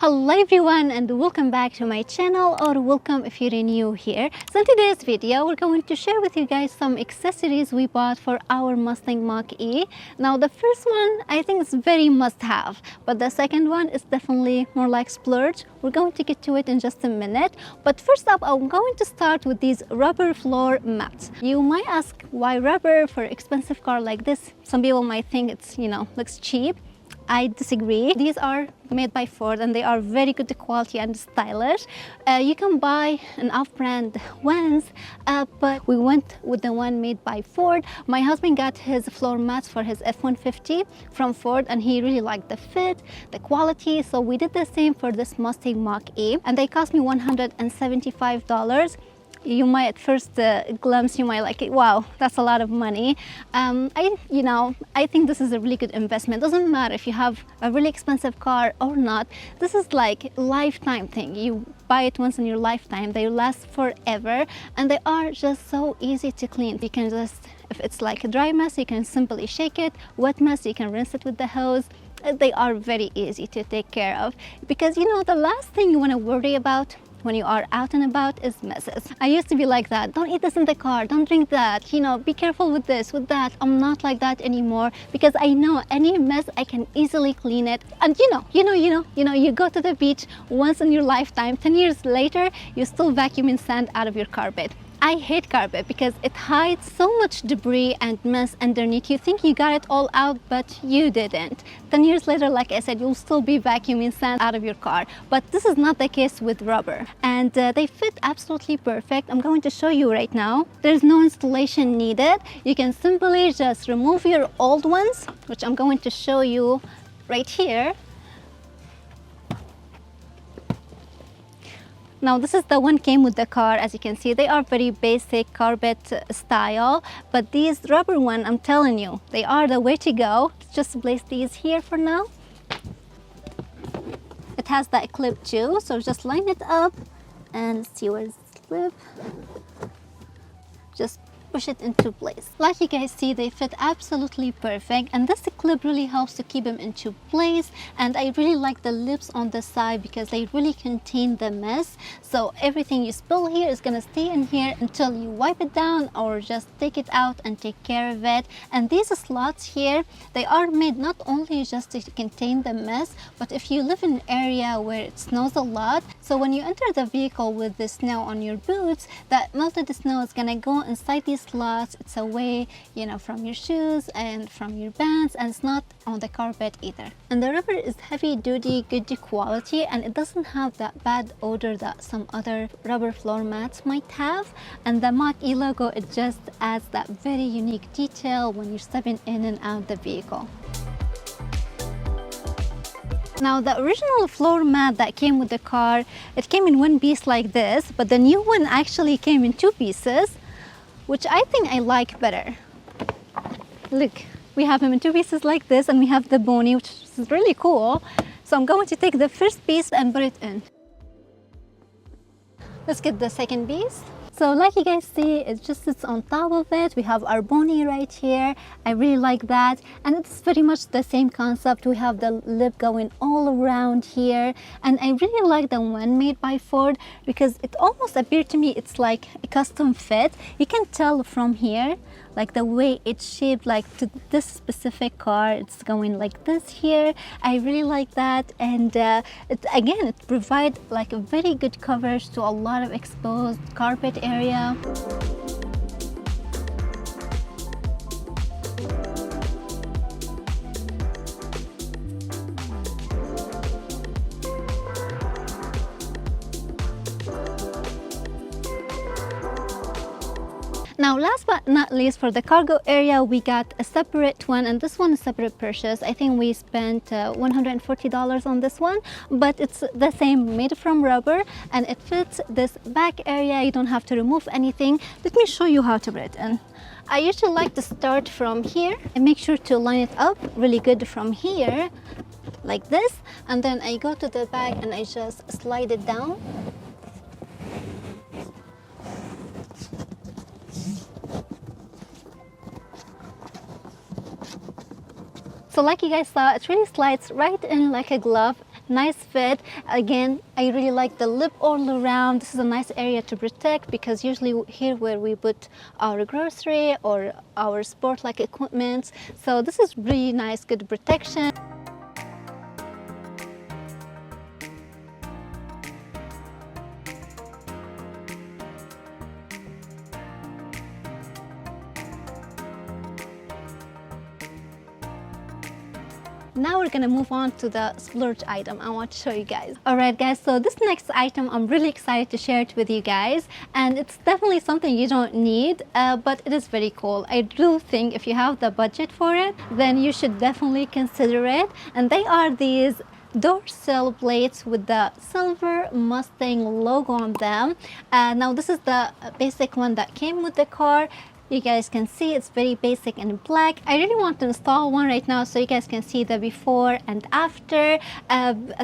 Hello everyone and welcome back to my channel, or welcome if you're new here. So in today's video we're going to share with you guys some accessories we bought for our Mustang Mach-E. Now the first one I think is very must have, but the second one is definitely more like splurge. We're going to get to it in just a minute, but first up I'm going to start with these rubber floor mats. You might ask, why rubber for an expensive car like this? Some people might think it's, looks cheap. I disagree. These are made by Ford and they are very good quality and stylish. You can buy an off-brand ones, but we went with the one made by Ford. My husband got his floor mats for his F-150 from Ford and he really liked the fit, the quality, so we did the same for this Mustang Mach-E and they cost me $175. You might at first glance, you might like it, wow, that's a lot of money. I think this is a really good investment. Doesn't matter if you have a really expensive car or not. This is like a lifetime thing. You buy it once in your lifetime, they last forever, and they are just so easy to clean. You can just, if it's like a dry mess, you can simply shake it. Wet mess, you can rinse it with the hose. They are very easy to take care of, because the last thing you want to worry about when you are out and about is messes. I used to be like that. Don't eat this in the car, don't drink that, be careful with this, with that. I'm not like that anymore, because I know any mess I can easily clean it. And you go to the beach once in your lifetime, 10 years later you're still vacuuming sand out of your carpet. I hate carpet because it hides so much debris and mess underneath. You think you got it all out, but you didn't. 10 years later, like I said, you'll still be vacuuming sand out of your car. But this is not the case with rubber. And they fit absolutely perfect. I'm going to show you right now. There's no installation needed. You can simply just remove your old ones, which I'm going to show you right here. Now this is the one came with the car. As you can see, they are very basic carpet style, but these rubber one, I'm telling you, they are the way to go. Just place these here for now. It has that clip too, so just line it up and let's see where's the clip. Just push it into place. Like you guys see, they fit absolutely perfect, and this clip really helps to keep them into place. And I really like the lips on the side because they really contain the mess, so everything you spill here is gonna stay in here until you wipe it down or just take it out and take care of it. And these slots here, they are made not only just to contain the mess, but if you live in an area where it snows a lot, so when you enter the vehicle with the snow on your boots, that melted snow is gonna go inside these slots. It's away, from your shoes and from your bands, and it's not on the carpet either. And the rubber is heavy duty, good quality, and it doesn't have that bad odor that some other rubber floor mats might have. And the Mach-E logo, it just adds that very unique detail when you're stepping in and out the vehicle. Now the original floor mat that came with the car, it came in one piece like this, but the new one actually came in two pieces, which I think I like better. Look, we have them in two pieces like this, and we have the bony, which is really cool. So I'm going to take the first piece and put it in. Let's get the second piece. So like you guys see, it just sits on top of it. We have our bony right here. I really like that, and it's very much the same concept. We have the lip going all around here, and I really like the one made by Ford because it almost appeared to me it's like a custom fit. You can tell from here, like the way it's shaped, like to this specific car, it's going like this here. I really like that, and it provides like a very good coverage to a lot of exposed carpet area. Now last but not least, for the cargo area, we got a separate one, and this one is separate purchase. I think we spent $140 on this one, but it's the same, made from rubber, and it fits this back area. You don't have to remove anything. Let me show you how to put it in. I usually like to start from here and make sure to line it up really good from here like this, and then I go to the back and I just slide it down. So like you guys saw, it really slides right in like a glove. nice fit. Again, I really like the lip all around. This is a nice area to protect because usually here where we put our grocery or our sport like equipment. So this is really nice, good protection. Now we're gonna move on to the splurge item I want to show you guys. Alright guys, so this next item I'm really excited to share it with you guys, and it's definitely something you don't need, but it is very cool. I do think if you have the budget for it, then you should definitely consider it. And they are these door sill plates with the silver Mustang logo on them. Now this is the basic one that came with the car. You guys can see it's very basic and black. I really want to install one right now so you guys can see the before and after,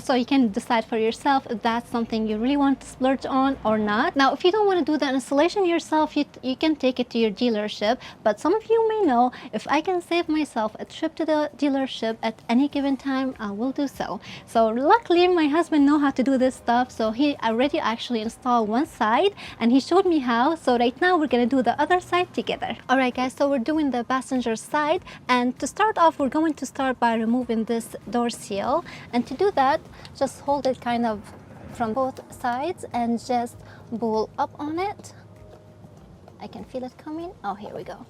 so you can decide for yourself if that's something you really want to splurge on or not. Now if you don't want to do the installation yourself, you can take it to your dealership, but some of you may know if I can save myself a trip to the dealership at any given time, I will do so. So luckily my husband knows how to do this stuff, so he already actually installed one side and he showed me how. So right now we're gonna do the other side together. Alright guys, so we're doing the passenger side, and to start off we're going to start by removing this door seal, and to do that just hold it kind of from both sides and just pull up on it. I can feel it coming. Oh, here we go.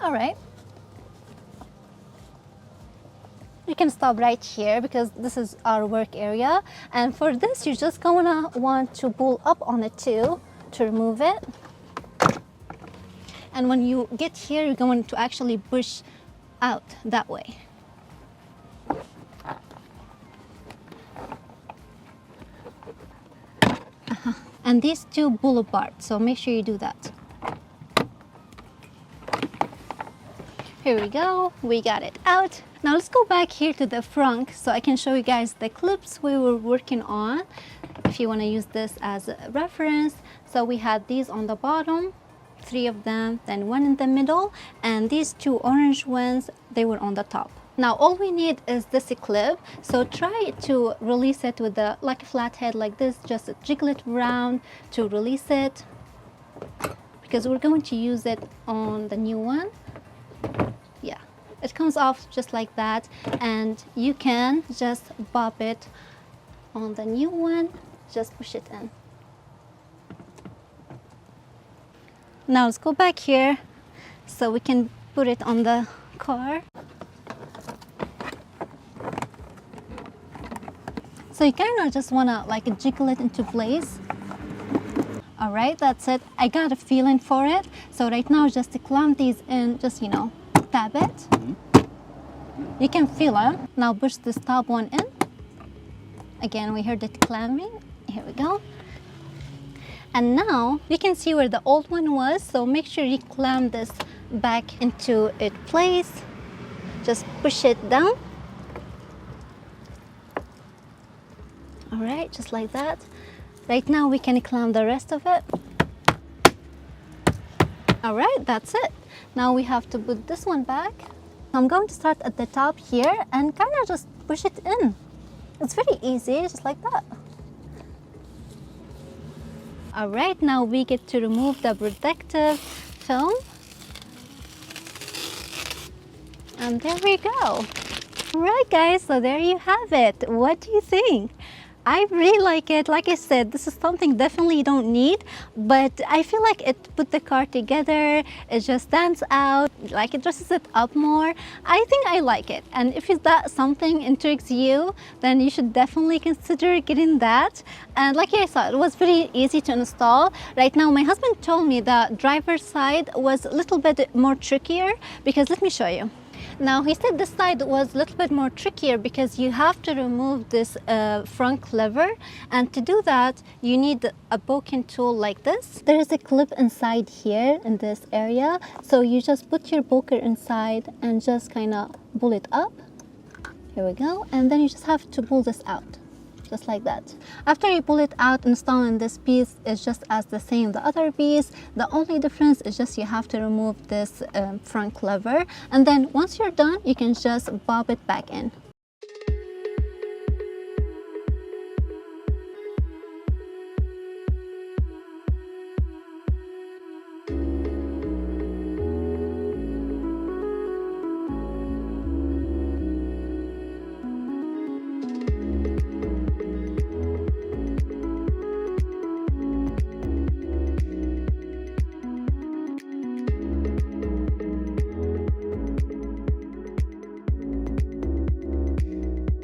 Alright, you can stop right here because this is our work area, and for this you're just gonna want to pull up on it too to remove it. And when you get here, you're going to actually push out that way. And these two pull apart, so make sure you do that. Here we go, we got it out. Now let's go back here to the front so I can show you guys the clips we were working on, if you want to use this as a reference. So we had these on the bottom, 3 of them, then 1 in the middle, and these 2 orange ones, they were on the top. Now all we need is this clip, so try to release it with the like a flat head like this, just jiggle it around to release it, because we're going to use it on the new one. Yeah, it comes off just like that, and you can just pop it on the new one, just push it in. Now let's go back here so we can put it on the car. So you kind of just want to like jiggle it into place. All right, that's it. I got a feeling for it. So right now just to clamp these in, just, you know, tap it. You can feel it. Now push this top one in. Again, we heard it clamping. Here we go. And now you can see where the old one was, so make sure you clamp this back into its place. Just push it down. All right, just like that. Right now we can clamp the rest of it. All right, that's it. Now we have to put this one back. I'm going to start at the top here and kind of just push it in. It's very easy, just like that. All right, now we get to remove the protective film. And there we go. All right, guys, so there you have it. What do you think? I really like it. Like I said, this is something definitely you don't need, but I feel like it put the car together. It just stands out, like it dresses it up more. I think I like it. And if that something intrigues you, then you should definitely consider getting that. And like I said, it was very easy to install. Right now, my husband told me the driver's side was a little bit more trickier because let me show you. Now he said this side was a little bit more trickier because you have to remove this front lever, and to do that you need a poking tool like this. There is a clip inside here in this area, so you just put your poker inside and just kind of pull it up. Here we go, and then you just have to pull this out. just like that. After you pull it out, installing this piece is just as the same the other piece. The only difference is just you have to remove this front lever, and then once you're done, you can just bob it back in.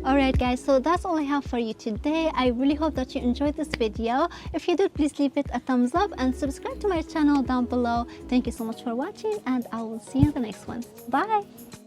Alright guys, so that's all I have for you today. I really hope that you enjoyed this video. If you did, please leave it a thumbs up and subscribe to my channel down below. Thank you so much for watching, and I will see you in the next one. Bye!